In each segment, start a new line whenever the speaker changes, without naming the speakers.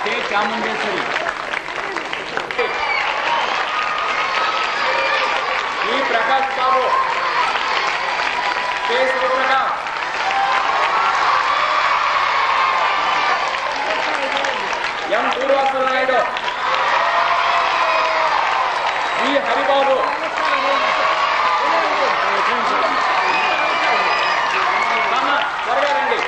కే చాముండేశ్వరి, ఈ ప్రకాష్ బాబు, కే శివప్రకాష్, ఎం పూర్వాసుల నాయుడు, ఈ హరిబాబు, త్వరగా రండి.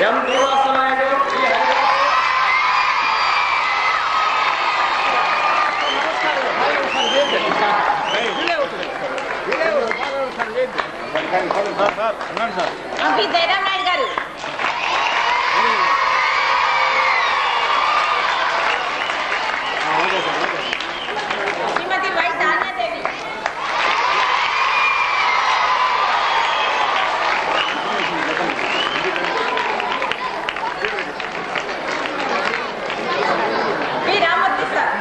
ఎం పూర్వాసుల నాయుడు, ఈ హరిబాబు,
ఎంపీ జయరామ్ నాయుడు గారు, శ్రీమతి వై ధాన్యాదేవి, వి రామూర్తి సార్,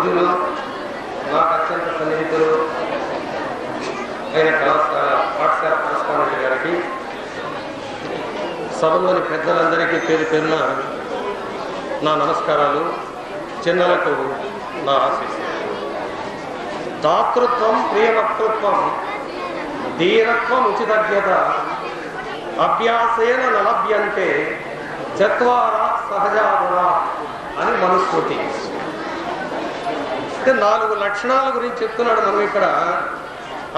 పూజలు నాకు అత్యంత సన్నిహితులు అయిన పాఠశాల కరస్పాండెంట్ గారికి, సభలోని పెద్దలందరికీ పేరు పేరున నా నమస్కారాలు, చిన్నలకు నా ఆశీస్సులు. దాతృత్వం, ప్రియవక్తృత్వం, ధీరత్వం, ఉచితజ్ఞత అభ్యాసేన నలభ్యంతే చత్వార సహజాగుణ అని మనుస్మృతి. అంటే 4 లక్షణాల గురించి చెప్తున్నాడు. మనం ఇక్కడ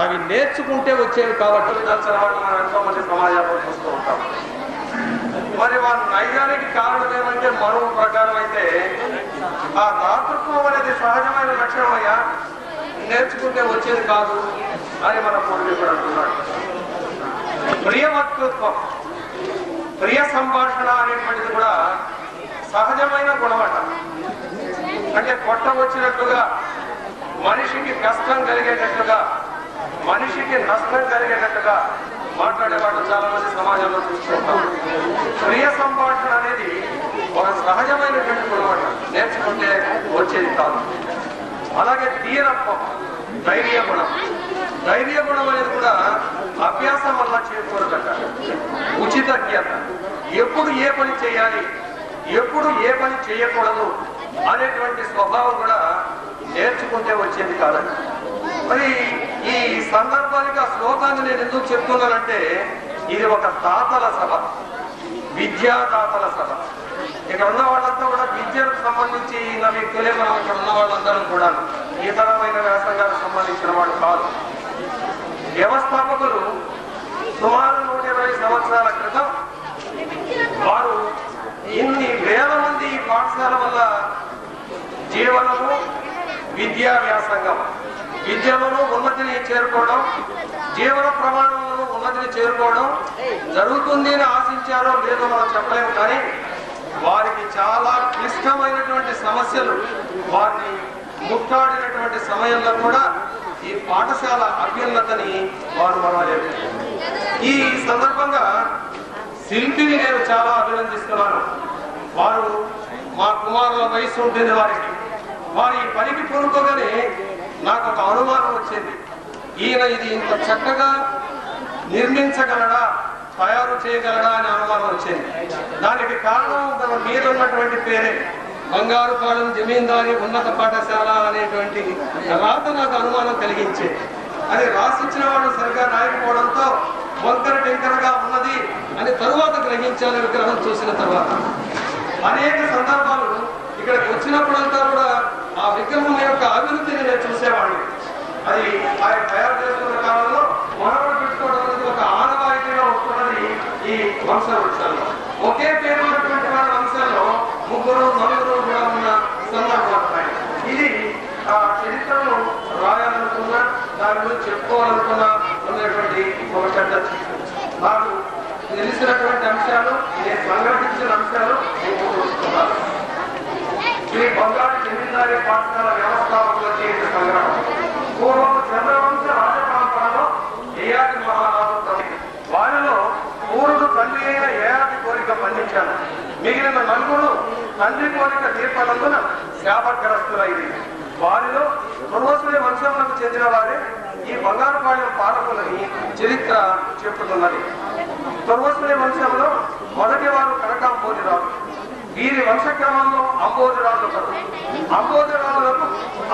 అవి నేర్చుకుంటే వచ్చేవి కాబట్టి మనం ఎంతో మంది సమాజంలో చూస్తూ ఉంటాం. మరి వాళ్ళ నైజానికి కారణం ఏమంటే మరో ప్రకారం అయితే ఆ దాతృత్వం అనేది సహజమైన లక్షణం అయ్యా, నేర్చుకుంటే వచ్చేది కాదు అని మన పూర్వీకుడు అంటున్నాడు. ప్రియవక్తృత్వం, ప్రియ సంభాషణ అనేటువంటిది కూడా సహజమైన గుణమట. అంటే కొట్ట వచ్చినట్లుగా, మనిషికి కష్టం కలిగేటట్లుగా, మనిషికి నష్టం కలిగేటట్టుగా మాట్లాడేవాళ్ళు చాలా మంది సమాజంలో చూస్తుంటాం. ప్రియ సంభాషణ అనేది ఒక సహజమైనటువంటి గుణమట, నేర్చుకుంటే వచ్చేది కాదు. అలాగే ధీరత్వం, ధైర్య గుణం. ధైర్య గుణం అనేది కూడా అభ్యాసం వల్ల చేకూరదట. ఉచితజ్ఞత, ఎప్పుడు ఏ పని చేయాలి, ఎప్పుడు ఏ పని చేయకూడదు అనేటువంటి స్వభావం కూడా నేర్చుకుంటే వచ్చేది కాదండి. మరి ఈ సందర్భానికి ఆ శ్లోకాన్ని నేను ఎందుకు చెప్తున్నానంటే, ఇది ఒక దాతల సభ, విద్యాదాతల సభ. ఇక్కడ ఉన్న వాళ్ళంతా కూడా విద్యకు సంబంధించి వ్యక్తులే. మనం ఇక్కడ ఉన్న వాళ్ళందరూ కూడా ఇతరమైన వ్యాసంగాలకు సంబంధించిన వాళ్ళు కాదు. వ్యవస్థాపకులు సుమారు 120 సంవత్సరాల క్రితం వారు ఇన్ని వేల మంది ఈ పాఠశాల వల్ల జీవనము, విద్యా వ్యాసంగం, విద్యలోనూ ఉన్నతిని చేరుకోవడం, జీవన ప్రమాణంలో ఉన్నతిని చేరుకోవడం జరుగుతుంది అని ఆశించారో లేదో మనం చెప్పలేము. కానీ వారికి చాలా క్లిష్టమైనటువంటి సమస్యలు వారిని ముట్టాడినటువంటి సమయంలో కూడా ఈ పాఠశాల అభ్యున్నతని వారు మరవలేదు. ఈ సందర్భంగా శిల్పిని నేను చాలా అభినందిస్తున్నాను. వారు మా కుమారుల వయసు ఉంటుంది వారికి. వారి పనికి పూనుకోగానే నాకు ఒక అనుమానం వచ్చింది. ఈయన ఇది ఇంత చక్కగా నిర్మించగలడా, తయారు చేయగలడా అనే అనుమానం వచ్చింది. దానికి కారణం తన మీద ఉన్నటువంటి పేరే బంగారుపాలెం జమీందారి ఉన్నత పాఠశాల అనేటువంటి రాత నాకు అనుమానం కలిగించేది. అది రాసిచ్చిన వాడు సరిగా రాయకపోవడంతో వంకర టెంకరగా ఉన్నది అని తరువాత గ్రహించాను, విగ్రహం చూసిన తర్వాత. అనేక సందర్భాలు ఇక్కడికి వచ్చినప్పుడంతా కూడా ఆ విగ్రహం యొక్క అభివృద్ధిని నేను చూసేవాడిని. అది ఆయన తయారు చేసుకున్న కాలంలో మనవడు పెట్టుకోవడం అనేది ఒక ఆనవాయితీగా ఉంటున్నది ఈ వంశ వృక్షాల్లో. ఒకే పేరు ఉన్నటువంటి వాళ్ళ వంశాల్లో 3, 4 కూడా ఉన్న సందర్భాలు ఉన్నాయి. ఇది ఆ చరిత్రను రాయాలనుకున్నా, దాని గురించి చెప్పుకోవాలనుకున్నా ఉన్నటువంటి ఒక పెద్ద నాకు తెలిసినటువంటి అంశాలు, నేను సంఘటించిన అంశాలు నేను చూస్తున్నాను. శ్రీ బంగారు జమీందారీ పాఠశాల వ్యవస్థాపకుల చేసే సంగ్రహం. పూర్వం చంద్రవంశ రాజపరంపరలో యయాతి మహారాజు, వారిలో పూర్వుడు తండ్రి అయిన యయాతి కోరిక మన్నించాను. మిగిలిన 4 తండ్రి కోరిక తీర్పనందున శాపగ్రస్తులైంది. వారిలో పూర్వశ్రీ వంశములకు చెందిన వారే ఈ బంగారుపాలెం పాలకులని చరిత్ర చెప్పుతున్నది. పూర్వశ్రీ వంశంలో మొదటి వారు కనకాంబోజిరాజు. వీరి వంశక్రమంలో అంబోజిరాజు ఒకరు. అంబోజిరాజులకు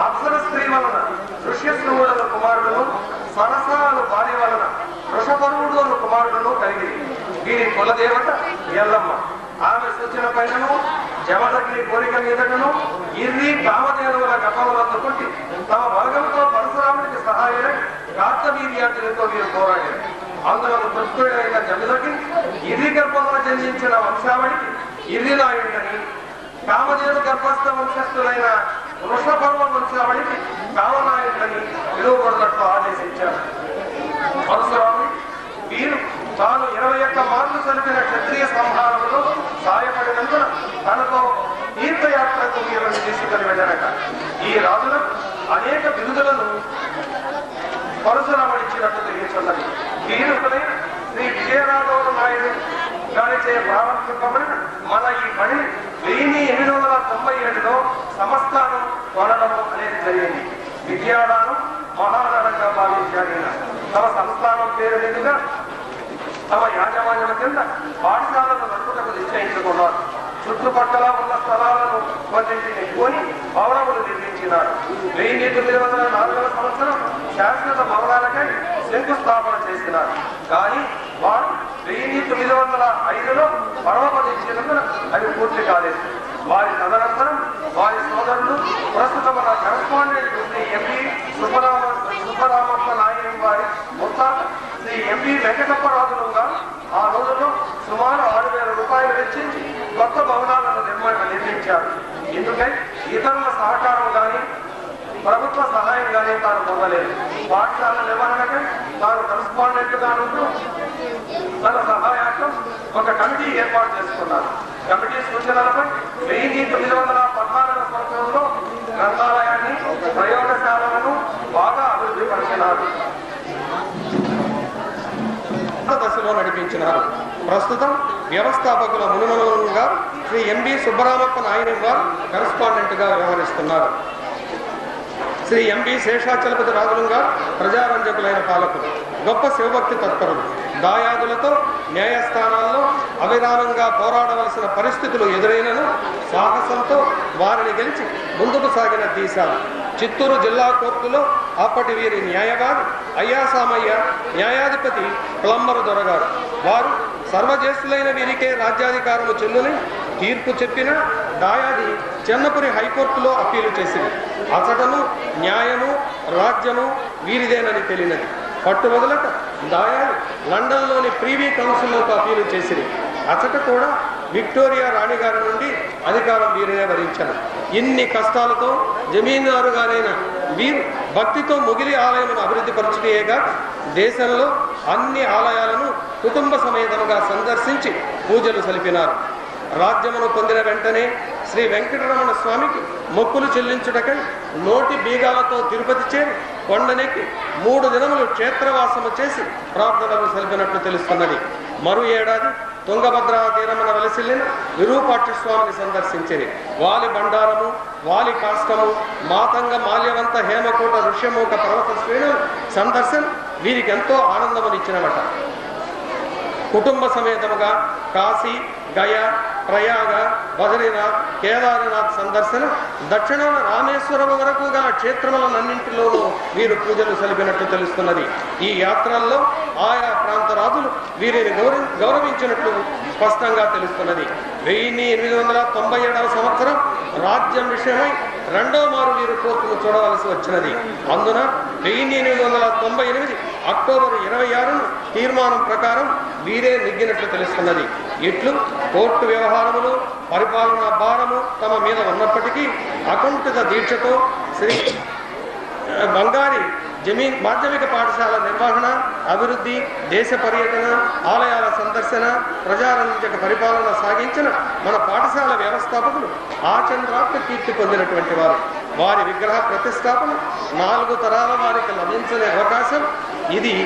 అప్సర స్త్రీ వలన ఋష్యశృంగుడు కుమారుడును, సరసాలు భార్య వలన వృషపరువుడు అను కుమారుడును కలిగింది. వీరి కులదేవత ఎల్లమ్మ. ఆమె సూచన పైనను జమదగ్ని కోరిక మీదను ఇర్రి కామధేనువుల గతములను కొట్టి తమ వర్గంతో పరశురాముడికి సహాయమై కార్తవీర్యార్జునితో వీరు పోరాడారు. అందులో తృప్తుడైన జమదగ్ని ఇర్రి గర్భంలో జన్మించిన వంశావళికి ఇర్రి నాయుడని, కామధేను గర్భస్థ వంశస్థులైన వృషపర్వ వంశావళికి కామనాయుడని పిలువబడినట్లు ఆదేశించారు. పరశురాముడి వీరు తాను 21 మార్లు చనిపిన క్షత్రియ సంహారంలో సాయపడినందున తనతో తీర్థయాత్రకు వీరుని తీసుకుని వెళ్ళారట. ఈ రాజులకు అనేక బిరుదులను పరశురాముడిచ్చినట్టు తెలియచున్నది. వీరుకులైన శ్రీ విజయరాఘవ నాయుడు గారిచే ప్రారంభింపబడిన మన ఈ పని 1897లో సంస్థానం కొనడం అనేది జరిగింది. విద్యాదానం మహాదానంగా భావించారు. తమ సంస్థానం పేరు మీదుగా తమ యాజమాన్యం కింద పాఠశాలను నడుపుటకు నిశ్చయించుకున్నారు. చుట్టుపక్కల ఉన్న స్థలాలను కొన్నింటిని కొని భవనములు నిర్మించినారు. 1904వ సంవత్సరం శాశ్వత భవనాలకై శంకుస్థాపన చేసినారు. కానీ వారు 1905లో పరమపదించినందున అవి పూర్తి కాలేదు. వారి తదనంతరం వారి సోదరులు ప్రస్తుతం మన కరెస్పాండెంట్ శ్రీ ఎంపీ సుబ్బరామప్ప నాయని వారి ముత్తాత శ్రీ ఎంపీ వెంకటప్పరాజులు గారు ఆ రోజుల్లో సుమారు 6,000 రూపాయలు వెచ్చించి కొత్త భవనాలను నిర్మించారు. ఇందుకై ఇతరుల సహకారం కానీ ప్రభుత్వ సహాయం కానీ తాను పొందలేదు. పాఠశాల నిర్వహణకై తాను కరెస్పాండెంట్ గా ఉంటూ తన సహాయార్థం ఒక కమిటీ ఏర్పాటు చేసుకున్నారు. కమిటీ సూచనలపై 1914వ సంవత్సరంలో గ్రంథాలయాన్ని ప్రయోగశాలను బాగా అభివృద్ధి పరిచినారు. దశలో నడిపించినారు. ప్రస్తుతం వ్యవస్థాపకుల మునుమనుగా శ్రీ ఎంబి సుబ్బరామప్ప నాయని వారు కరెస్పాండెంట్ గా వ్యవహరిస్తున్నారు. శ్రీ ఎంబి శేషాచలపతి రాజులు గారు ప్రజారంజకులైన పాలకులు, గొప్ప శివభక్తి తత్పరులు. దాయాదులతో న్యాయస్థానాల్లో అవిరామంగా పోరాడవలసిన పరిస్థితులు ఎదురైనను సాహసంతో వారిని గెలిచి ముందుకు సాగిన దేశాలు. చిత్తూరు జిల్లా కోర్టులో అప్పటి వీరి న్యాయవాది అయ్యాసామయ్య, న్యాయాధిపతి ప్లంబరు దొరగారు. వారు సర్వజ్యేష్ఠులైన వీరికే రాజ్యాధికారము చెల్లుని తీర్పు చెప్పిన దాయాది చెన్నపురి హైకోర్టులో అప్పీలు చేసింది. అచటను న్యాయము రాజ్యము వీరిదేనని తెలియనది. పట్టువదలక దాయాది లండన్లోని ప్రీవీ కౌన్సిల్లోకి అప్పీలు చేసింది. అచట కూడా విక్టోరియా రాణి గారి నుండి అధికారం వీరినే వరించారు. ఇన్ని కష్టాలతో జమీందారుగారైన వీరు భక్తితో ముగిలి ఆలయమును అభివృద్ధి పరచుటేగా దేశంలో అన్ని ఆలయాలను కుటుంబ సమేతంగా సందర్శించి పూజలు సలిపినారు. రాజ్యమును పొందిన వెంటనే శ్రీ వెంకటరమణ స్వామికి మొక్కులు చెల్లించుటకై నోటి బీగాలతో తిరుపతి చేరి కొండనెక్కి 3 దినములు క్షేత్రవాసము చేసి ప్రార్థనలు సలిపినట్లు తెలుస్తున్నది. మరు ఏడాది తుంగభద్రా తీరమున వెలసిల్లిన విరూపాక్ష స్వామిని సందర్శించిరి. వాలి బండారము, వాలి కాష్టము, మాతంగ మాల్యవంత హేమకూట ఋష్యమూక పర్వత శ్రేణులు సందర్శన వీరికి ఎంతో ఆనందమునిచ్చినవట. కుటుంబ సమేతముగా కాశీ, గయా, ప్రయాగ, బద్రీనాథ్, కేదార్నాథ్ సందర్శన, దక్షిణాన రామేశ్వరము వరకు గల క్షేత్రములన్నింటిలోనూ వీరు పూజలు సలిపినట్టు తెలుస్తున్నది. ఈ యాత్రల్లో ఆయా ప్రాంత రాజులు వీరిని గౌరవించినట్లు స్పష్టంగా తెలుస్తున్నది. 1897వ సంవత్సరం రాజ్యం విషయమై 2వ మారు వీరు కోర్టును చూడవలసి వచ్చినది. అందున 1898 అక్టోబర్ 26ను తీర్మానం ప్రకారం వీరే నెగ్గినట్లు తెలుస్తున్నది. ఇట్లు కోర్టు వ్యవహారములు, పరిపాలనా భారము తమ మీద ఉన్నప్పటికీ అకుంఠిత దీక్షతో శ్రీ బంగారి మాధ్యమిక పాఠశాల నిర్వహణ, అభివృద్ధి, దేశ పర్యటన, ఆలయాల సందర్శన, ప్రజారంజక పరిపాలన సాగించిన మన పాఠశాల వ్యవస్థాపకులు ఆచంద్రాత్మ కీర్తి పొందినటువంటి వారు. వారి విగ్రహ ప్రతిష్టాపన 4 తరాల వారికి లభించే అవకాశం ఇది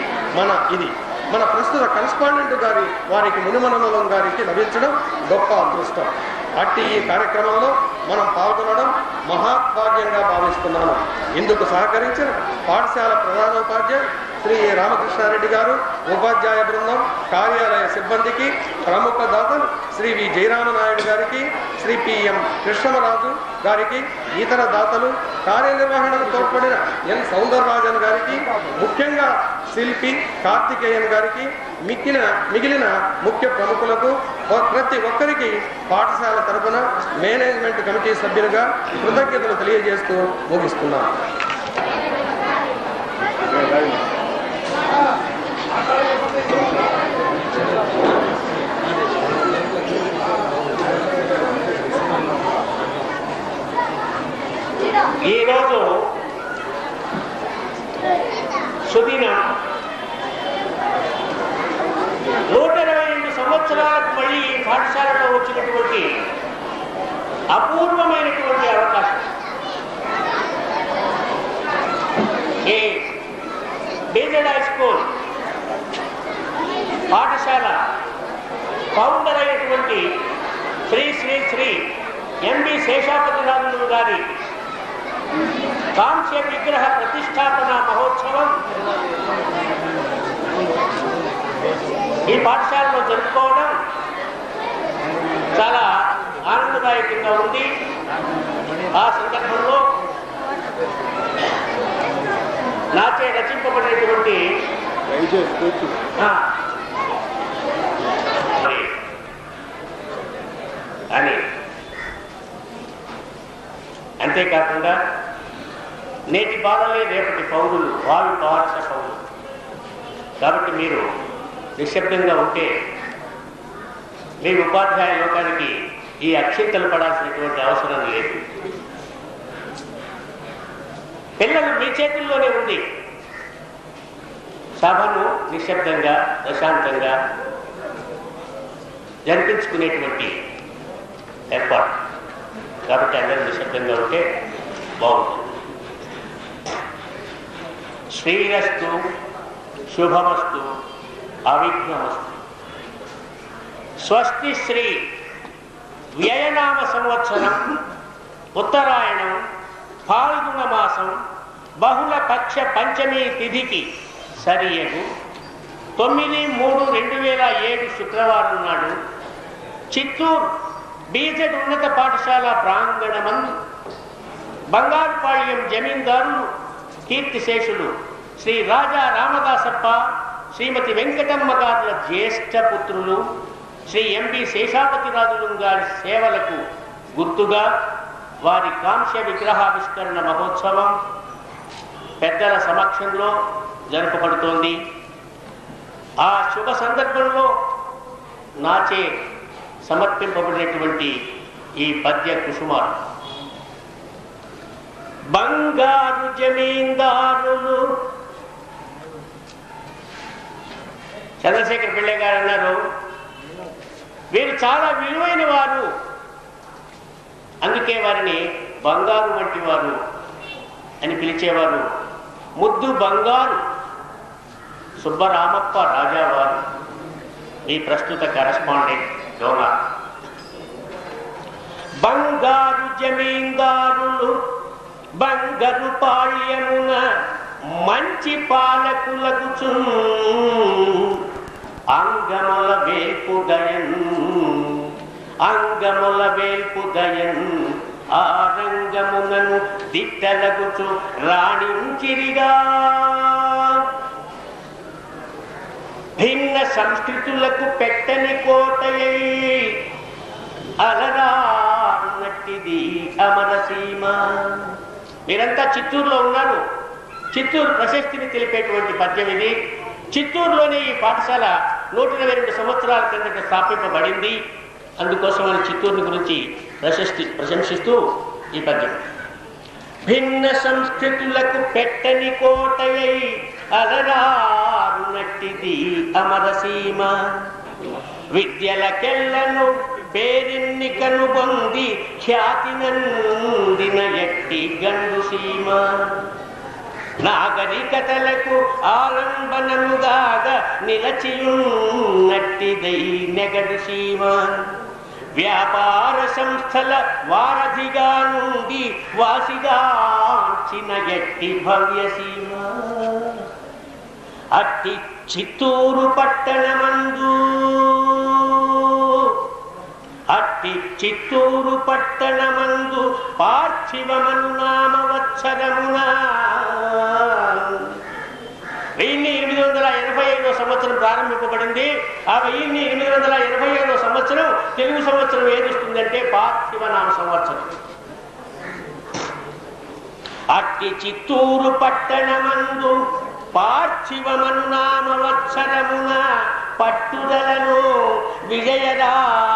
మన ప్రస్తుత కరెస్పాండెంట్ గారి వారికి మునిమనమలం గారికి లభించడం గొప్ప అదృష్టం. అట్టి ఈ కార్యక్రమంలో మనం పాల్గొనడం మహాభాగ్యంగా భావిస్తున్నాను. ఇందుకు సహకరించిన పాఠశాల ప్రధానోపాధ్యాయులు శ్రీ రామకృష్ణారెడ్డి గారు, ఉపాధ్యాయ బృందం, కార్యాలయ సిబ్బందికి, ప్రముఖ దాతలు శ్రీ వి జయరామనాయుడు గారికి, శ్రీ పిఎం కృష్ణమరాజు గారికి, ఇతర దాతలు, కార్యనిర్వహణకు తోడ్పడిన ఎన్ సౌందరరాజన్ గారికి, ముఖ్యంగా శిల్పి కార్తికేయన్ గారికి, మిగిలిన ముఖ్య ప్రముఖులకు ప్రతి ఒక్కరికి పాఠశాల తరఫున మేనేజ్మెంట్ కమిటీ సభ్యులుగా కృతజ్ఞతలు తెలియజేస్తూ ముగిస్తున్నాను.
ఈరోజు సుదినం 125 సంవత్సరాలకు మళ్ళీ ఈ పాఠశాలలో వచ్చినటువంటి అపూర్వమైనటువంటి అవకాశం. ఈ డీజెడ్ హై స్కూల్ పాఠశాల ఫౌండర్ అయినటువంటి శ్రీ శ్రీ శ్రీ ఎంబి శేషాపతి రాజులు గారి కాంస్య విగ్రహ ప్రతిష్టాపన మహోత్సవం ఈ పాఠశాలలో జరుపుకోవడం చాలా ఆనందదాయకంగా ఉంది. ఆ సందర్భంలో నాచే రచింపబడినటువంటి అని అంతేకాకుండా నేటి బాలలే రేపటి పౌరులు, భావి పాఠశ పౌరులు. కాబట్టి మీరు నిశ్శబ్దంగా ఉంటే మీ ఉపాధ్యాయ లోకానికి ఈ అక్షింతలు పడాల్సినటువంటి అవసరం లేదు. పిల్లలు మీ చేతుల్లోనే ఉంది. సభను నిశ్శబ్దంగా ప్రశాంతంగా జరిపించుకునేటువంటి ఏర్పాటు. కాబట్టి అందరూ నిశ్శబ్దంగా ఉంటే బాగుంటుంది. శ్రీరస్తు, శుభమస్తు, అవిఘ్నమస్తు. స్వస్తి శ్రీ వ్యయనామ సంవత్సరం ఉత్తరాయణం ఫాల్గుణ మాసం బహుళ పక్ష పంచమి తిథికి సరియగు 9/3/2007 శుక్రవారం నాడు చిత్తూరు బీజెడ్ ఉన్నత పాఠశాల ప్రాంగణమందు బంగారుపాళ్యం జమీందారులు కీర్తిశేషులు శ్రీ రాజా రామదాసప్ప, శ్రీమతి వెంకటమ్మ గారుల జ్యేష్ఠ పుత్రులు శ్రీ ఎంబి శేషాపతిరాజులు గారి సేవలకు గుర్తుగా వారి కాంస్య విగ్రహావిష్కరణ మహోత్సవం పెద్దల సమక్షంలో జరుపబడుతోంది. ఆ శుభ సందర్భంలో నాచే సమర్పింపబడినటువంటి ఈ పద్య కుసుమాలు. బంగారు జమీందారులు, చంద్రశేఖర్ పిళ్ళై గారు అన్నారు, వీరు చాలా విలువైన వారు, అందుకే వారిని బంగారు వంటి వారు అని పిలిచేవారు. ముద్దు బంగారు సుబ్బరామప్ప రాజావారు ఈ ప్రస్తుత కరెస్పాండెంట్ డోనార్. బంగారు జమీందారులు బంగారు పాళ్యమున మంచి పాలకులకు అంగముల వేల్పుదయన్ అంగముల వేల్పుదయన్ ఆరంగమునను దిట్టలగుచు రాణించిరిగా. భిన్న సంస్కృతులకు పెట్టని కోటయై అలరాన్నట్టిది అమరసీమ. మీరంతా చిత్తూరులో ఉన్నారు. చిత్తూరు ప్రశస్తిని తెలిపేటువంటి పద్యం ఇది. చిత్తూరులోనే ఈ పాఠశాల 122 సంవత్సరాల కిందట స్థాపింపబడింది. అందుకోసమని చిత్తూరుని గురించి ప్రశంసిస్తూ ఈ పద్యం. భిన్న సంస్కృతులకు పెట్టని కోటయై అలరారునట్టిది అమరసీమ. విద్యలకెల్లను పేరిన్ని కనుబొంది ఖ్యాతి నందిన ఎట్టి గండు సీమ. నాగరికతలకు ఆలంబనముగాగా నిలచియున్నట్టిదై నెగడు సీమ. వ్యాపార సంస్థల వారధిగా నుండి వాసిగాంచిన ఎట్టి భవ్యసీమ. అట్టి చిత్తూరు పట్టణమందు పార్థివమను నామవత్సరమున 1885 సంవత్సరం ప్రారంభింపబడింది. ఆ 1887 సంవత్సరం తెలుగు సంవత్సరం ఏదొస్తుందంటే పార్థివ నామ సంవత్సరం. అట్టి చిత్తూరు పట్టణమందు పార్థివమను నామవత్సరమున పట్టుదలను విజయరాఘవనాయుడు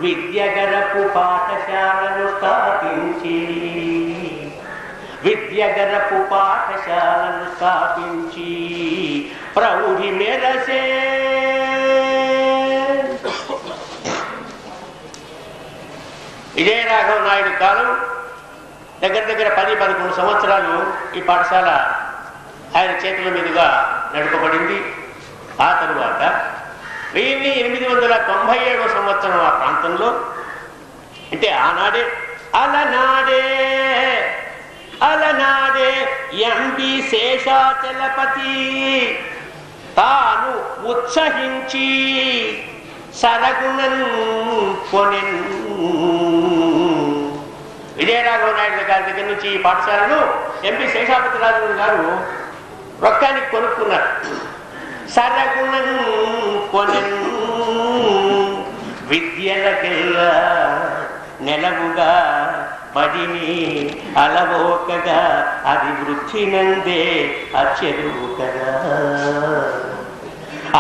విద్యగరపు పాఠశాలను స్థాపించి ప్రౌఢి మెరసే. విజయరాఘవ నాయుడు కాలం దగ్గర 10-11 సంవత్సరాలు ఈ పాఠశాల ఆయన చేతుల మీదుగా నడపబడింది. ఆ తరువాత 1897 సంవత్సరం ఆ ప్రాంతంలో అంటే ఆనాడే అలనాడే ఎంపి శేషాచలపతి తాను ఉత్సహించి సరగుణం కొనెన్. విజయరాఘవ నాయుడు గారి దగ్గర నుంచి ఈ పాఠశాలను ఎంపీ శేషాపతి రాజు గారు రొక్కానికి కొనుక్కున్నారు. సరగుణం కొనెన్ విద్యలకెల్లా నెలవుగా పడిని అలవోకగా అభివృద్ధి నందే అచెరువు కదా.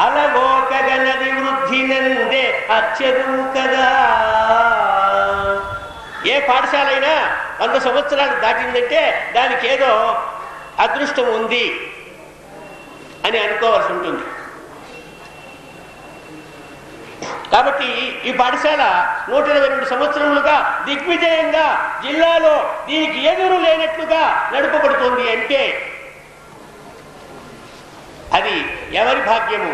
అలవోకగా నది వృద్ధి నందే అచెరువు కదా. ఏ పాఠశాల అయినా 100 సంవత్సరాలు దాటిందంటే దానికి ఏదో అదృష్టం ఉంది అని అనుకోవాల్సి ఉంటుంది. కాబట్టి ఈ పాఠశాల 122 సంవత్సరములుగా దిగ్విజయంగా జిల్లాలో దీనికి ఎదురు లేనట్లుగా నడుపబడుతుంది అంటే అది ఎవరి భాగ్యము?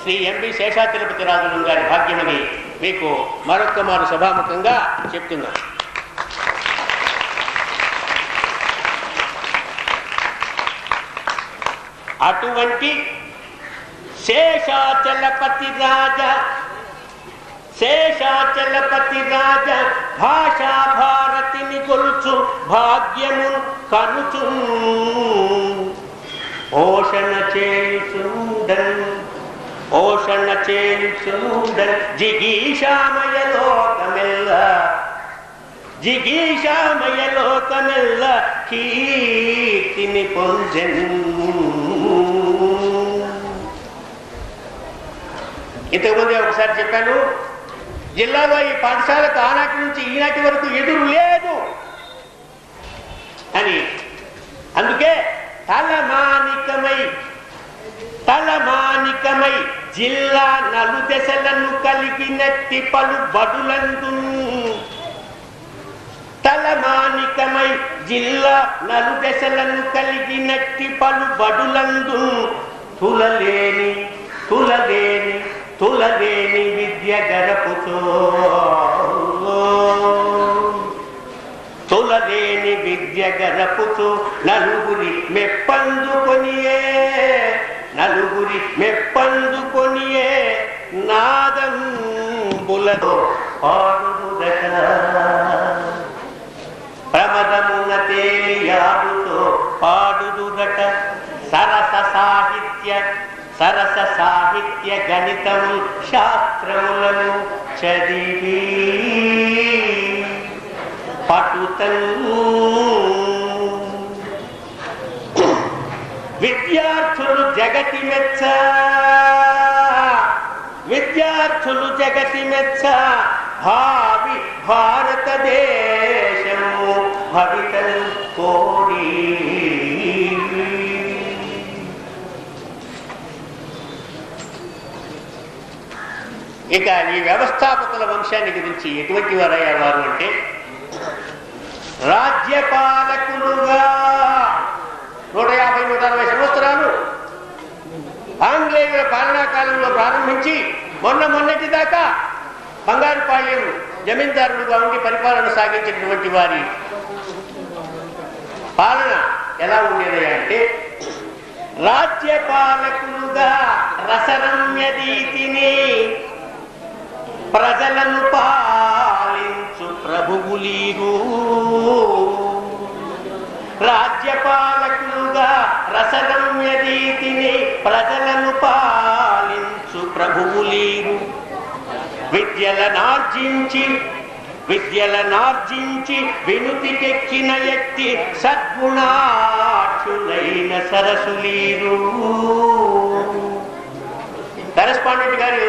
శ్రీ ఎంపీ శేషాచలపతి రాజు గారి భాగ్యమని మీకు మరొక్క మారు సభాముఖంగా చెప్తున్నాను. అటువంటి శేషాచలపతి రాజ భాషా భారతిని కొలుచు భాగ్యము కనుచు పోషణ చేయుచుండన్ జిగీషామయ లోకమెల్ల కీర్తిని పొందెన్. ఇంతకుముందే ఒకసారి చెప్పాను, జిల్లాలో ఈ పాఠశాలకు ఆనాటి నుంచి ఈనాటి వరకు ఎదురు లేదు అని. అందుకే తలమానికమై జిల్లా నలుదెసలను కలిగినట్టి పలు బడులందు తులలేని విద్య గరపుచు నలుగురి మెప్పందుకొనియే నాదం బులదో పాడుదట. ప్రమదమున తేలియాడుతో పాడుదురట. సరస సాహిత్య గణితము శాస్త్రములను చదివి పటుతను విద్యార్థులు జగతి మెచ్చ భావి భారతదేశము భవితను కోరి. ఇక ఈ వ్యవస్థాపకుల వంశాన్ని గురించి ఎటువంటి వారయ్యారు వారు అంటే, రాజ్యపాలకులుగా 150-160 సంవత్సరాలు ఆంగ్లేయుల పాలనా కాలంలో ప్రారంభించి మొన్నటి దాకా బంగారుపాళ్యం జమీందారులుగా ఉండి పరిపాలన సాగించినటువంటి వారి పాలన ఎలా ఉండేది అంటే, రాజ్యపాలకులుగా రసరమ్యదీతిని ప్రజలను పాలించు ప్రభువులీరు. రాజ్యపాలకులుగా రసరమ్యదీతిని ప్రజలను పాలించు ప్రభువులీరు. విద్యలనార్జించి వినుతికెక్కిన ఎత్తి సద్గుణాక్షులైన సరసులీరు. కరెస్పాండెంట్ గారు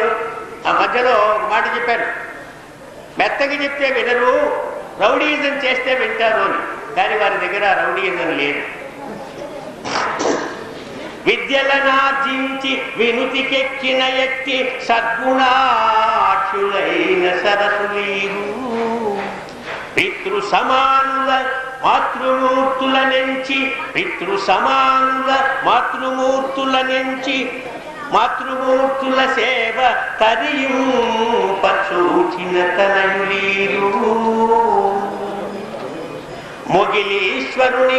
ఆ మధ్యలో ఒక మాట చెప్పారు, మెత్తగా చెప్తే వినరు, రౌడీయిజం చేస్తే వింటారు అని. కానీ వారి దగ్గర రౌడీయిజం లేదు. విద్యలనార్జించి వినుతికెక్కిన ఎత్తి సద్గుణాక్షులైన సరసులీరు. పితృ సమానుల మాతృమూర్తుల నుంచి మాతృమూర్తుల సేవ తరియూపచూచిన తనయులీరు మొగిలీశ్వరుని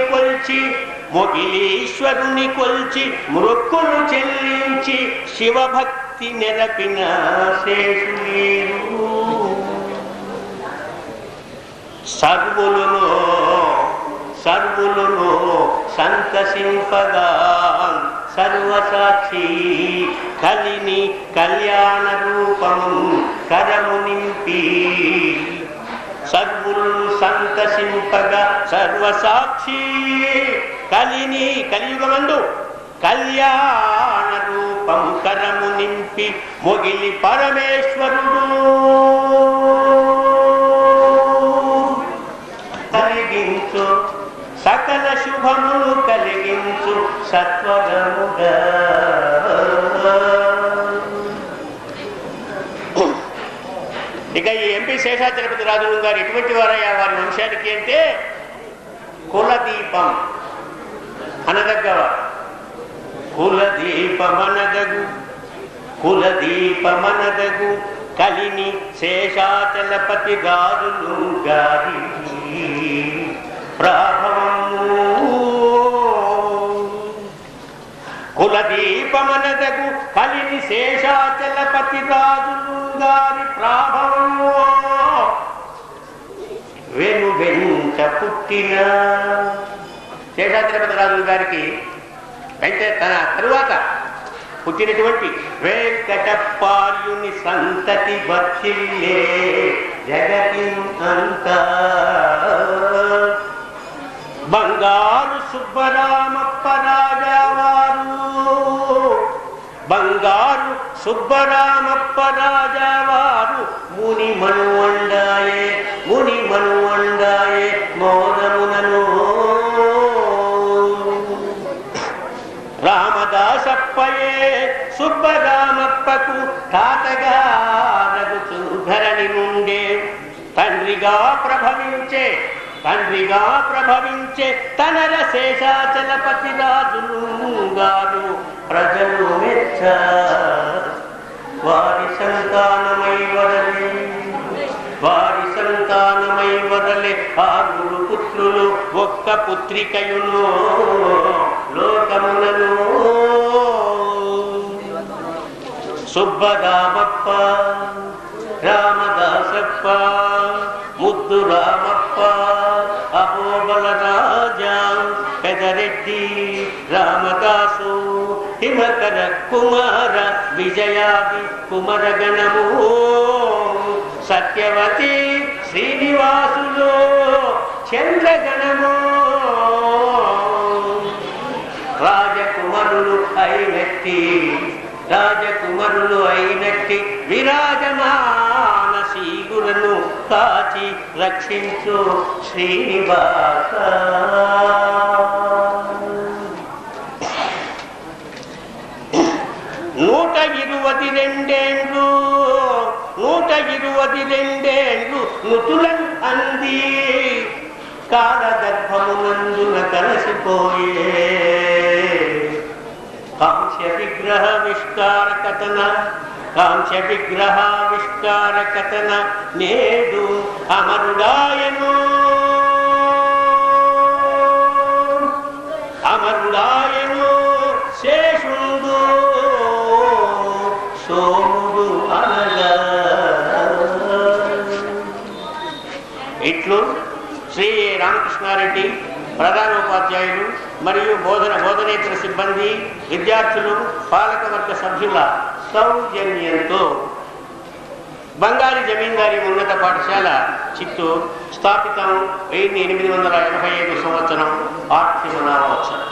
కొల్చి మృక్కులు చెల్లించి శివభక్తి నెరపిన శేషులీరు సర్వులను సంతసింపగా సర్వసాక్షి కలిని కళ్యాణ రూపము కరము నింపి సర్వులు సంతసింపగా సర్వసాక్షి కలియుగమందు కళ్యాణ రూపము కరము నింపి మొగిలి పరమేశ్వరుడు కలిగించు సకల శుభములు కలిగించు సత్వరముగా. ఇక ఈ ఎంపీ శేషాచలపతి రాజులు గారు ఎటువంటి వారయ్యా వారి వంశానికి అంటే కులదీపం అనదగ్గవారు. కులదీపమనదగు కలిని శేషాచలపతి రాజులు గారి ప్రాభవము. కులదీపమనదగు కలిని శేషాచలపతి రాజులు గారి ప్రాభవము. వెనువెంట పుట్టిన శేషాచలపతి రాజులు గారికి అయితే తన తరువాత పుట్టినటువంటి వెంకటపార్యుని సంతతి వర్తిల్లే జగతి అంతా. బంగారు సుబ్బరామప్ప రాజావారు ముని మనువండాయే మోదమునను. రామదాసప్పయే సుబ్బరామప్పకు తాతగా రఘుచు ధరణి నుండే తండ్రిగా ప్రభవించే తనర శేషాచలపతి రాజులు గారు ప్రజలు మెచ్చ వారి సంతానమై వరలే ఆరుగురు పుత్రులు ఒక్క పుత్రికయును లోకములను. సుబ్బరామప్ప, రామదాసప్ప, ముద్దు రామప్ప, అహోబల రాజా, పెదరెడ్డి రామదాసు, హిమకర కుమార విజయాది కుమరగణము, సత్యవతి శ్రీనివాసులు చంద్రగణము. రాజకుమారులు అయినట్టి విరాజమాన శీగులను కాచి రక్షించు శ్రీనివాస. 122 నుతులను అంది కాలగర్భమునందున కలిసిపోయే. కాంస్య విగ్రహావిష్కార కథన నేడు అమరుడాయను శేషుడు సోముడు అనగా. ఇట్లు శ్రీ రామకృష్ణారెడ్డి ప్రధానోపాధ్యాయులు మరియు బోధనేతర సిబ్బంది, విద్యార్థులు, పాలకవర్గ సభ్యుల సౌజన్యంతో బంగారు జమీందారీ ఉన్నత పాఠశాల చిత్తూరు స్థాపితం 1885 సంవత్సరం ఆర్థిక నవవత్సరం.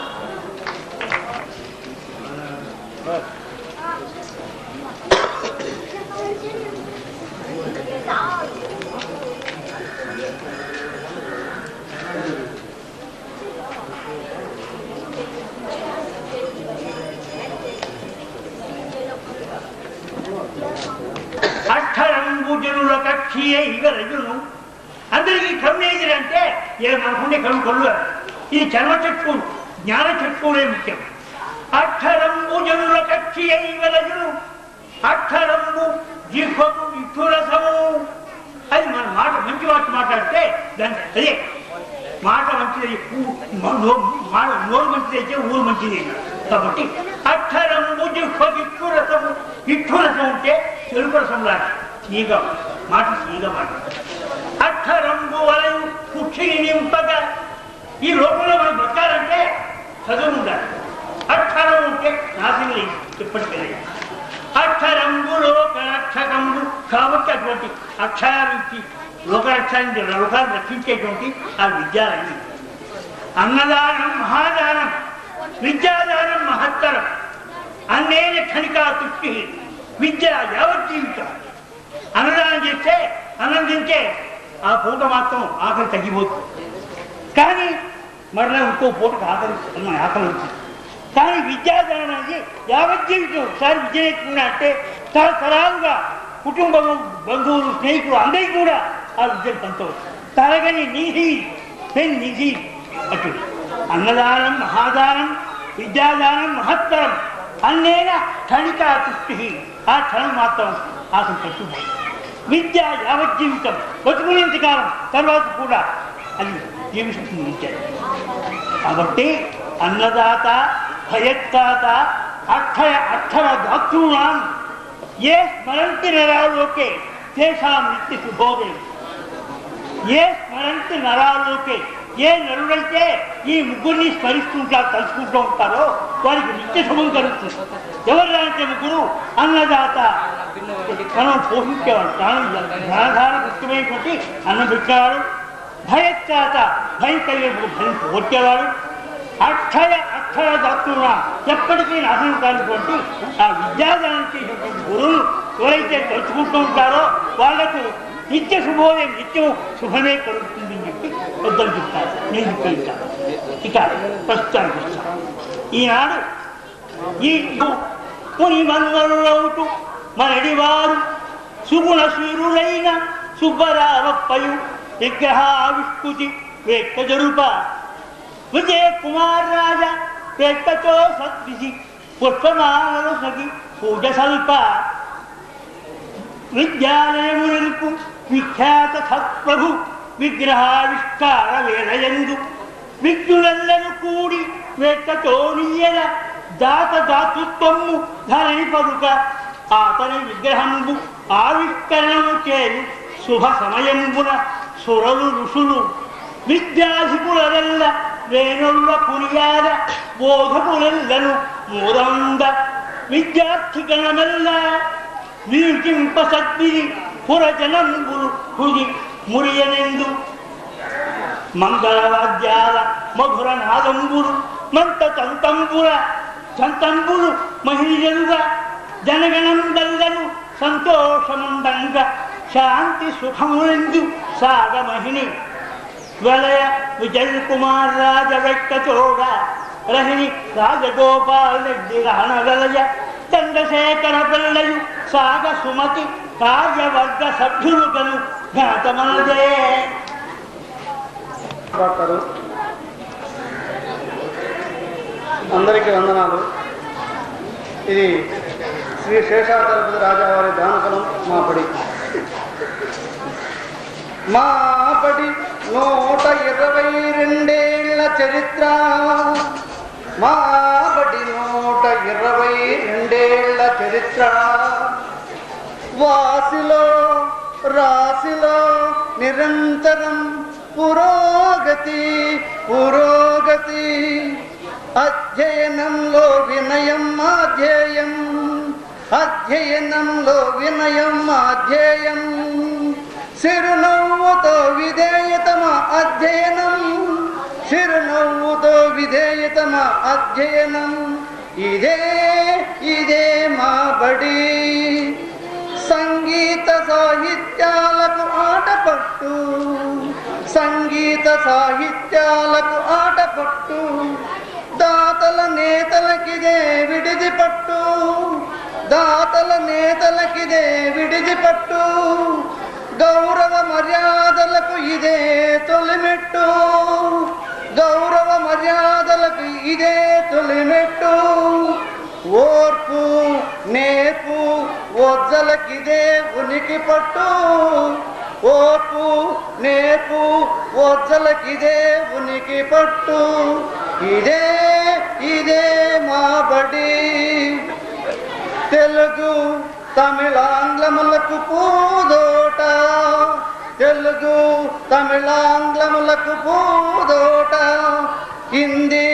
అష్టరంబుజనుల కక్షియ ఇగరజును అందరికీ కరుణేజర్ అంటే మనకుండే కరుణ ఇది చర్మ చక్షువులు, జ్ఞాన చక్షువులే ముఖ్యం. అక్షరంబు జనుల కక్షి అయి వెలయును అక్షరంబు జిహ్వకు విఠురసము. అది మన మాట మంచి మాట మాట్లాడితే దాన్ని అదే మాట మంచిది, నోరు మంచిదైతే ఊరు మంచిది. కాబట్టి అక్షరంబు జిహ్వకు ఇక్షురసము. ఇక్షురసం ఉంటే చెరుకు రసం లాంటి తీగ మాట, తీగ మాట. అక్షరంబు వలయు కుక్షి నింపగా. ఈ లోకంలో మనం బతకాలంటే చదువు ఉండాలి. అక్షరం ఉంటే నాశనం లేదు ఎప్పటికెళ్ళి. అక్షరంబు లోకరక్షకంబు. కాబట్టి అటువంటి అక్షరాలు ఇచ్చి లోకరక్షాన్ని లోకాన్ని రక్షించేటువంటి ఆ విద్యాలయం. అన్నదానం మహాదానం, విద్యాదానం మహత్తరం. అన్నేన క్షణికా తృప్తి. విద్య యావజ్జీవితం. అన్నదానం చేస్తే అన్నం తింటే ఆ పూట మాత్రం ఆకలి తగ్గిపోతుంది. కానీ మరలా ఇంకో పూటకు ఆకలి వచ్చింది. కానీ విద్యాదానం అనేది యావజ్జీవితం. ఒకసారి విద్య నేర్చుకున్నా అంటే తరతరాలుగా కుటుంబము, బంధువులు, స్నేహితులు అందరికీ కూడా ఆ విద్యను పంచవచ్చు. తరగని నిధి నిధి అటు. అన్నదానం మహాదానం, విద్యాదానం మహత్తరం. అన్నేన క్షణికా తృప్తి. ఆ క్షణం మాత్రం ఆకలి తగ్గిపోతుంది. విద్య యావజ్జీవితం, బతుకునేంత కాలం తర్వాత కూడా అది జీవిస్తుంది విద్య. కాబట్టి అన్నదాత భయత్తాత అక్షర దాతॄణాం ఏ స్మరంతి నరాలోకే తేషాం నిత్య శుభోదయం. ఏ స్మరంతి నరాలోకే, ఏ నరుడైతే ఈ ముగ్గురిని స్మరిస్తుంటారు, తలుచుకుంటూ ఉంటారో వారికి నిత్య శుభం కలుగుతుంది. ఎవరిలాంటి ముగ్గురు? అన్నదాత, మనం పోషించేవాడు, ధనధార ముఖ్యమైనటువంటి అన్నం పెట్టేవాడు. భయత్తాత, భయం కలిగే భయం పోగొట్టేవాడు. అక్షర దాతృణ, ఎప్పటికీ నాశనం కానిటువంటి ఆ విద్యాదానం చేసినటువంటి గురువులు ఎవరైతే తలుచుకుంటూ ఉంటారో వాళ్లకు నిత్య శుభోదయం, నిత్యం శుభమే కలుగుతుందని చెప్పి పెద్దలు చెప్తారు. నేను చెప్తాను. ఇక ప్రస్తుతానికి వస్తాను. ఈనాడు ఈ ముని మన్మరులవుతూ మనడివారు సుగుణశీరులైన సుబ్బరామప్పయు విగ్రహావిష్కృతి వేట్ట జరుప. విజయ కుమార్ రాజ వేట్టతో సద్విసి పుష్పమాలలు సగి పూజ సల్ప. విద్యాలయము నిలుపు విఖ్యాత సత్ప్రభు విగ్రహావిష్కార వేలయందు విజ్ఞులందరూ కూడి వేట్టతో నీయల దాత దాతృత్వము ధరణి పరుక. అతని విగ్రహంబు ఆవిష్కరణము చేయు శుభ సమయంబున సురలు ఋషులు విద్యాధికులెల్ల వేణుల్ల పురియాద బోధకులెల్లను మూరంద. విద్యార్థి గణమెల్ల వీటింప సద్విధి పురజనంబులు హృది మురియనెందు. మంగళవాద్యాల మధుర నాదంబులు మంత తంతంబులు మహిళలుగా జనగణందల్లను సంతోషముందంగా శాంతి సుఖములందు సాగమహిని. వలయ విజయ్ కుమార్ రాజ వెక్కచోడ రహిణి రాజగోపాల్ రెడ్డి రాణవలయ చంద్రశేఖర పిల్లయు సాగ సుమతి కార్యవర్గ సభ్యులుగను ఘాతమనదే.
అందరికీ వందనాలు. ఇది శ్రీ శేషాచలపతి రాజావారి దానకులం మాపడి. మాపడి 122 చరిత్ర. మాపడి 122 చరిత్ర. వాసిలో రాశిలో నిరంతరం పురోగతి పురోగతి. అధ్యయనంలో వినయం అధ్యయం, అధ్యయనంలో వినయం అధ్యయం. చిరునవ్వుతో విధేయతమ అధ్యయనం, చిరునవ్వుతో విధేయతమ అధ్యయనం. ఇదే ఇదే మా బడి. సంగీత సాహిత్యాలకు ఆటపట్టు, సంగీత సాహిత్యాలకు ఆటపట్టు. దాతల నేతలకిదే విడిది పట్టు, దాతల నేతలకిదే విడిది పట్టు. గౌరవ మర్యాదలకు ఇదే తొలిమెట్టు, గౌరవ మర్యాదలకు ఇదే తొలిమెట్టు. నేర్పు వజ్జలకిదే ఉనికి పట్టు ఓర్పు నేర్పు వజ్జలకిదే ఉనికి పట్టు ఇదే ఇదే మా బడి తెలుగు తమిళాంగ్లములకు పూదోట తెలుగు తమిళాంగ్లములకు పూదోట హిందీ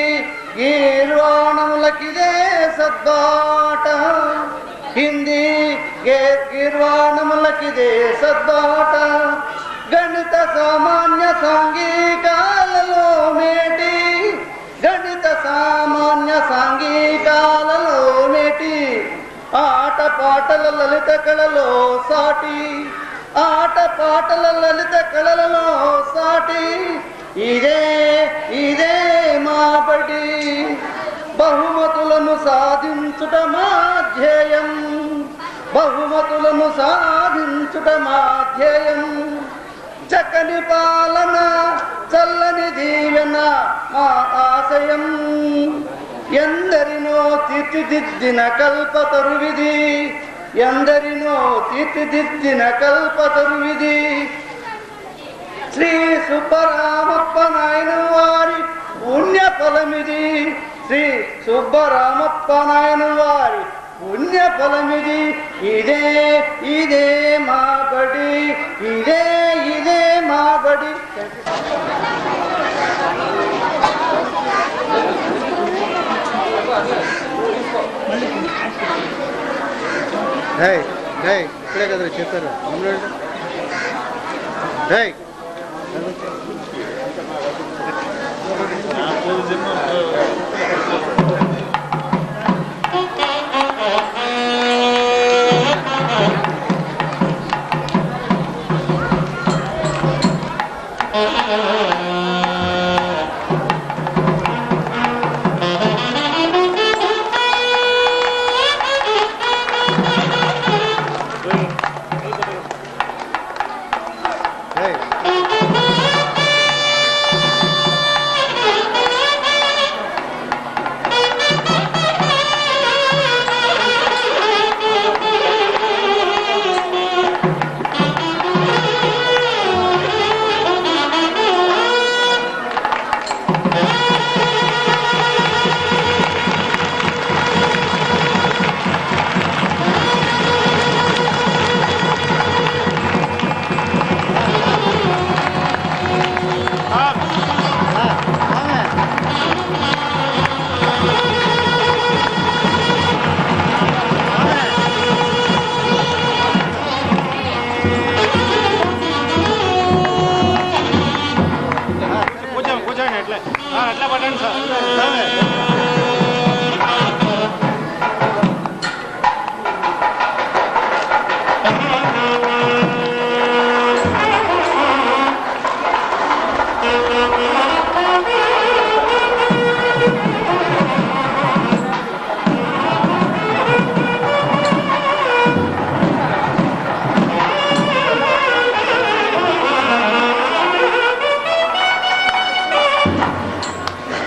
గీర్వాణములకిదే సద్బాట హిందీ గీర్వాణములకిదే సద్బాట గణిత సామాన్య సాంఘికాలలో మేటి గణిత సామాన్య సాంఘికాలలో మేటి ఆట పాటల లలిత కళలో సాటి ఆట పాటల లలిత కళలలో సాటి ఇదే ఇదే మా బడి బహుమతులను సాధించుట మా ధ్యేయం బహుమతులను సాధించుట మా ధ్యేయం చక్కని పాలన చల్లని దీవెన మా ఆశయం ఎందరినో తీర్చిదిద్దిన కల్పతరువిది ఎందరినో తీర్చిదిద్దిన కల్పతరువిది శ్రీ సుబ్బరామప్ప నాయన వారి పుణ్య ఫలమిది శ్రీ సుబ్బరామప్ప నాయన వారి పుణ్య ఫలమిది ఇదే ఇదే మా బడి ఇదే ఇదే మా బడి ఇప్పుడే కదా చెప్పారు
అట్లా పట్టండి సార్.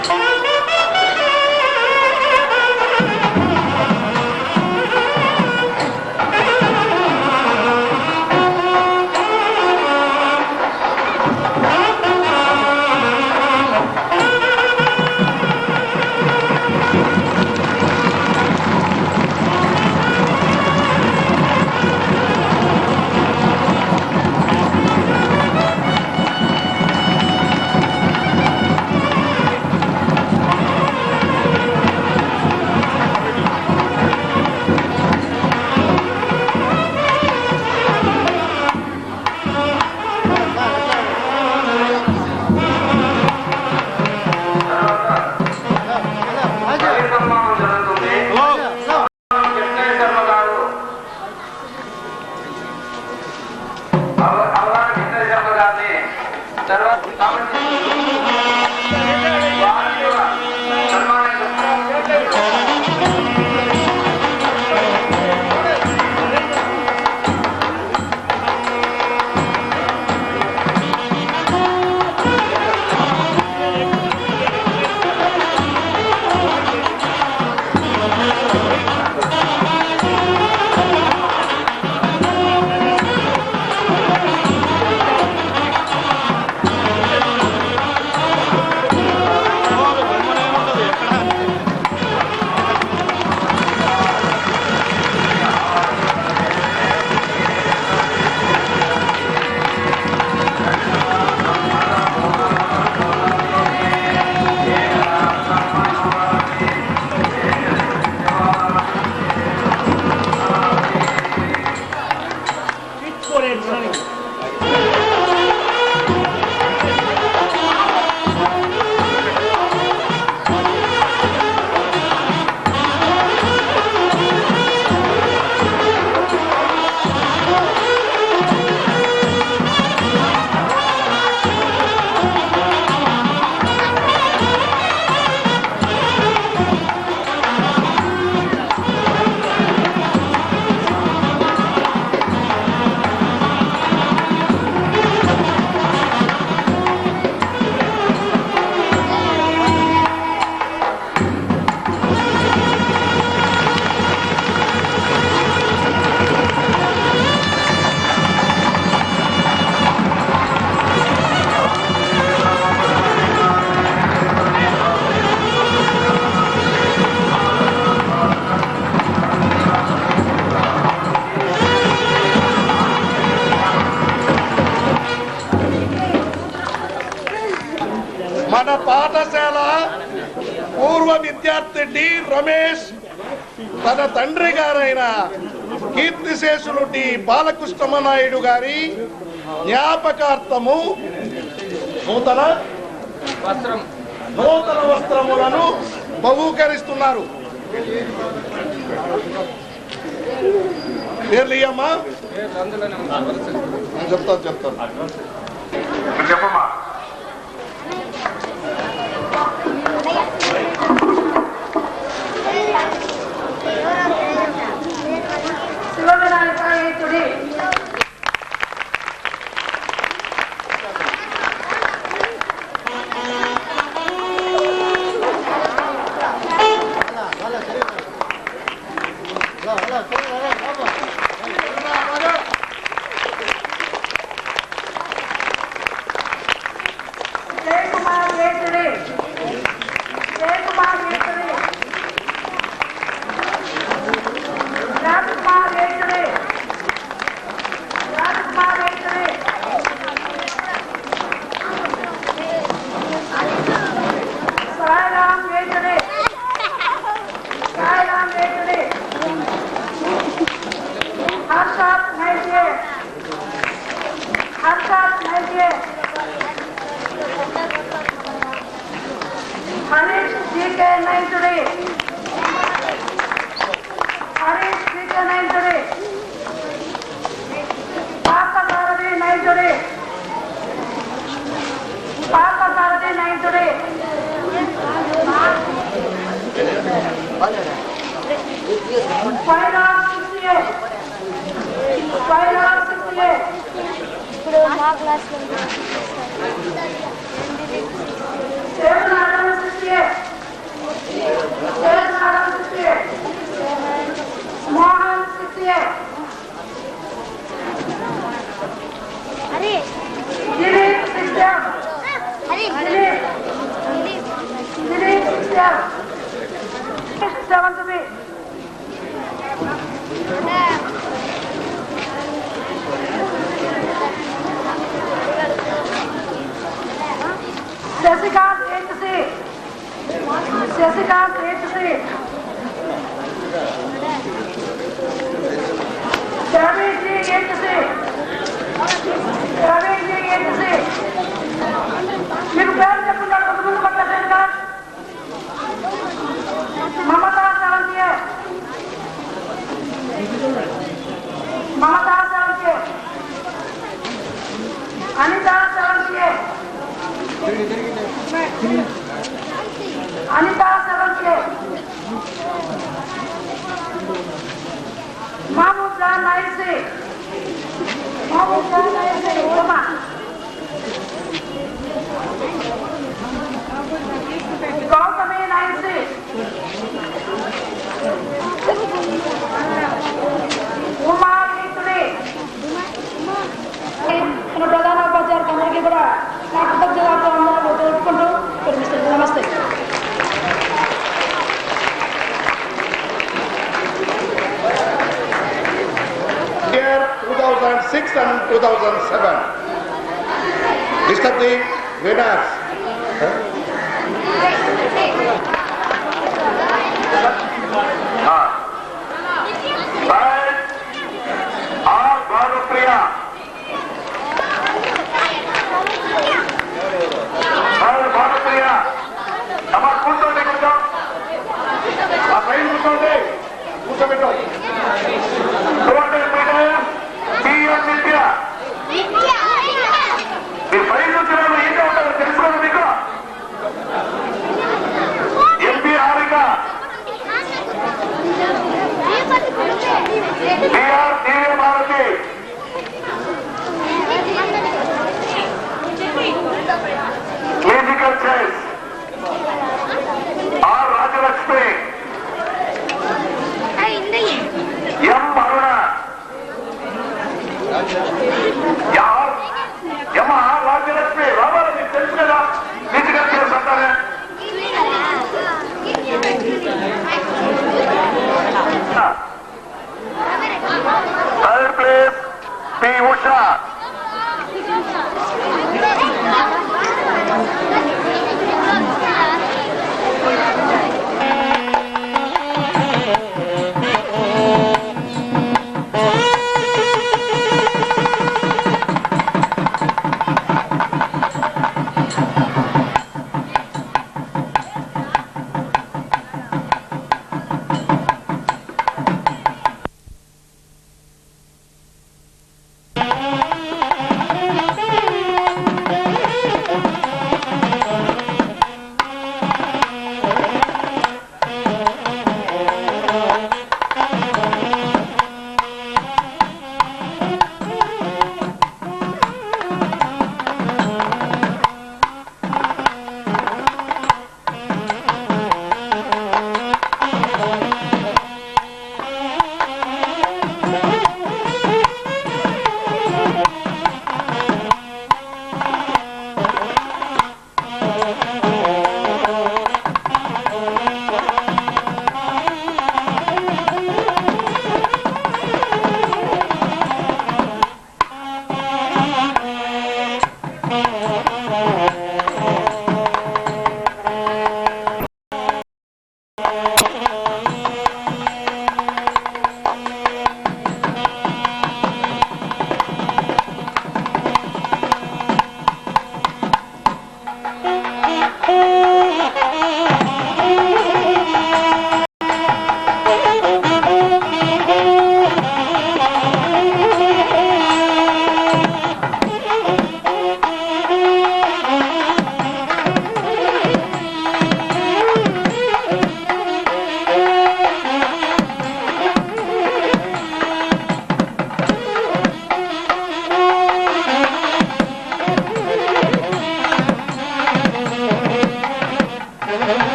Thank you. మన పాఠశాల పూర్వ విద్యార్థి డి రమేష్ తన తండ్రి గారైన కీర్తిశేషులు డి బాలకృష్ణమనాయుడు గారి జ్ఞాపకార్థము నూతన వస్త్రములను బహూకరిస్తున్నారు. పేర్లియమ్మా చెప్తాను
చెప్పమ్మా.
శివవినాయకుడి Harish G.K. Naituri. Harish G.K. Naituri. Parthasarathy Naituri. Parthasarathy Naituri. Final 68. Final 68. Seven Adam 68. Mohan 68. Dilip 67. Dilip 67. 7 to be. Sasikant 8 to see. Sasikant 8 to see. Ravi G 8 to see. Ravi G 8 to see. మీరు పేరు చెప్పుకుంటారు ముందు పట్ల sir Mamata 78. Mamata 78. Anitha 78. Anita 78. Mahmood Khan 96. Mahmood Khan 96. Uma. Gautami 96. Uma 83. ప్రధాన ఉపాధ్యాయులకు అందరికీ కూడా నా కృతజ్ఞతలు తెలుపుకుంటూ విరమిస్తున్నాను. నమస్తే.
Year 2006 and 2007. List of the winners.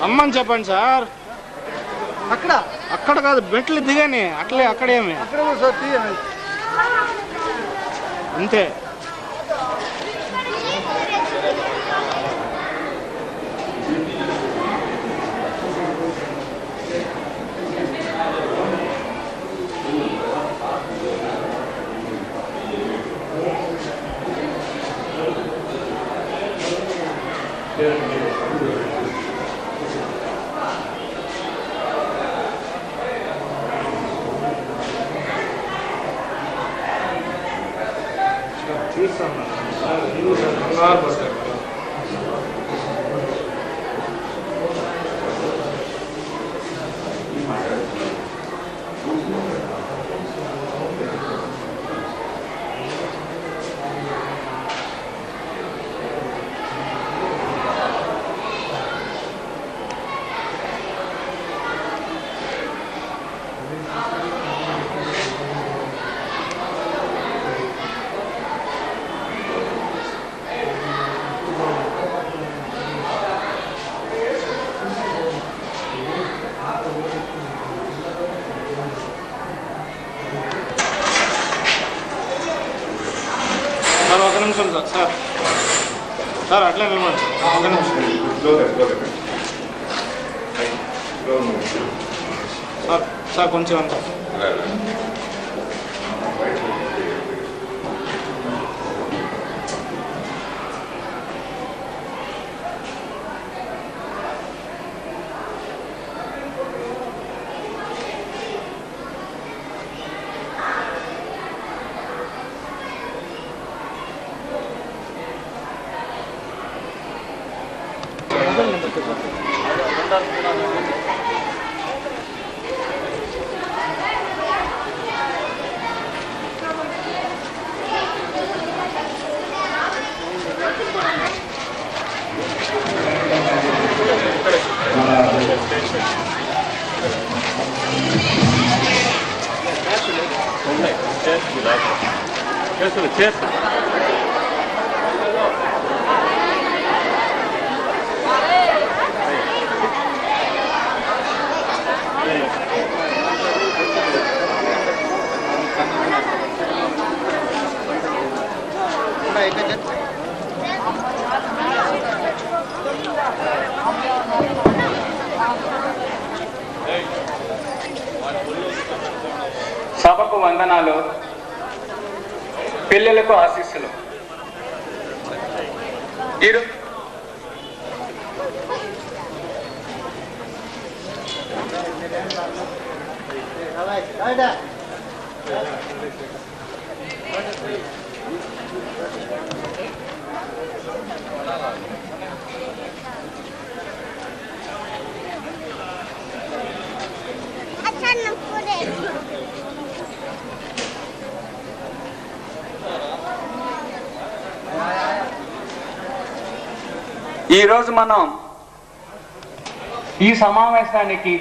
అమ్మని చెప్పండి సార్.
అక్కడ
అక్కడ కాదు, మెట్లు దిగాని అట్లే అక్కడేమి
అక్కడ కూడా సార్ తీయండి.
అంతే. సార్ ఒక నిమిషం సార్. సార్ సార్ అట్లే మిమ్మల్ని ఒక నిమిషం సార్. సార్ కొంచెం అంతా చేస్తా.
సభకు వందనాలు, పిల్లలకు ఆశీస్సులు. ఈరోజు మనం ఈ సమావేశానికి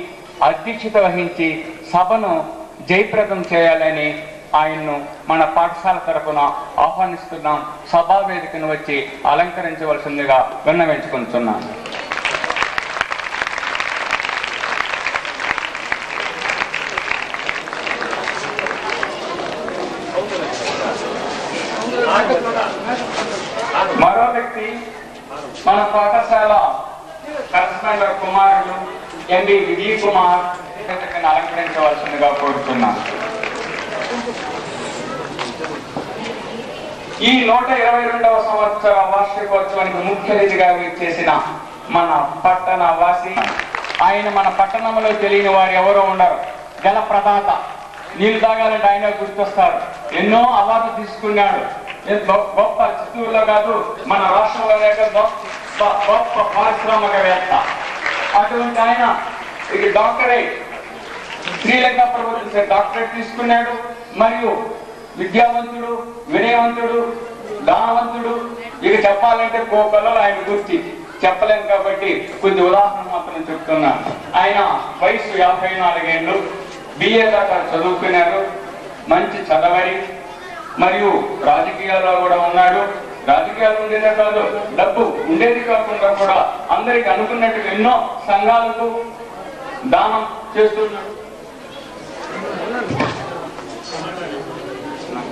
అధ్యక్షత వహించి సభను జయప్రదం చేయాలని ఆయన్ను మన పాఠశాల తరపున ఆహ్వానిస్తున్నాం. సభా వేదికను వచ్చి అలంకరించవలసిందిగా విన్నవించుకుంటున్నాను. మరో వ్యక్తి మన పాఠశాల కరస్పాండర్ కుమారుడు ఎండి విజయ్ కుమార్ అలంకరించవలసిందిగా కోరుతున్నాను. ఈ 122వ సంవత్సర వార్షికోత్సవానికి ముఖ్య అతిథిగా చేసిన మన పట్టణ వాసి, ఆయన మన పట్టణంలో తెలియని వారు ఎవరో ఉండరు. జల ప్రదాత, నీళ్లు తాగాలంటే ఆయన గుర్తొస్తారు. ఎన్నో అవార్డు తీసుకున్నాడు. గొప్ప చిత్తూరులో కాదు, మన రాష్ట్రంలోనే గొప్ప పారిశ్రామికవేత్త. అటువంటి ఆయన ఇది డాక్టరేట్, శ్రీలంక ప్రభుత్వం డాక్టరేట్ తీసుకున్నాడు. మరియు విద్యావంతుడు, వినయవంతుడు, దానవంతుడు. ఇక చెప్పాలంటే కోకల్లో ఆయన గుర్తి చెప్పలేను కాబట్టి కొద్ది ఉదాహరణ మాత్రం చెప్తున్నాను. ఆయన వయసు 54 ఏళ్ళు, బిఏ దాకా చదువుకున్నారు. మంచి చదవరి మరియు రాజకీయాల్లో కూడా ఉన్నాడు. రాజకీయాలు ఉండేదే కాదు, డబ్బు ఉండేది కాకుండా కూడా అందరికి అనుకున్నట్టుగా ఎన్నో సంఘాలకు దానం చేస్తున్నాడు.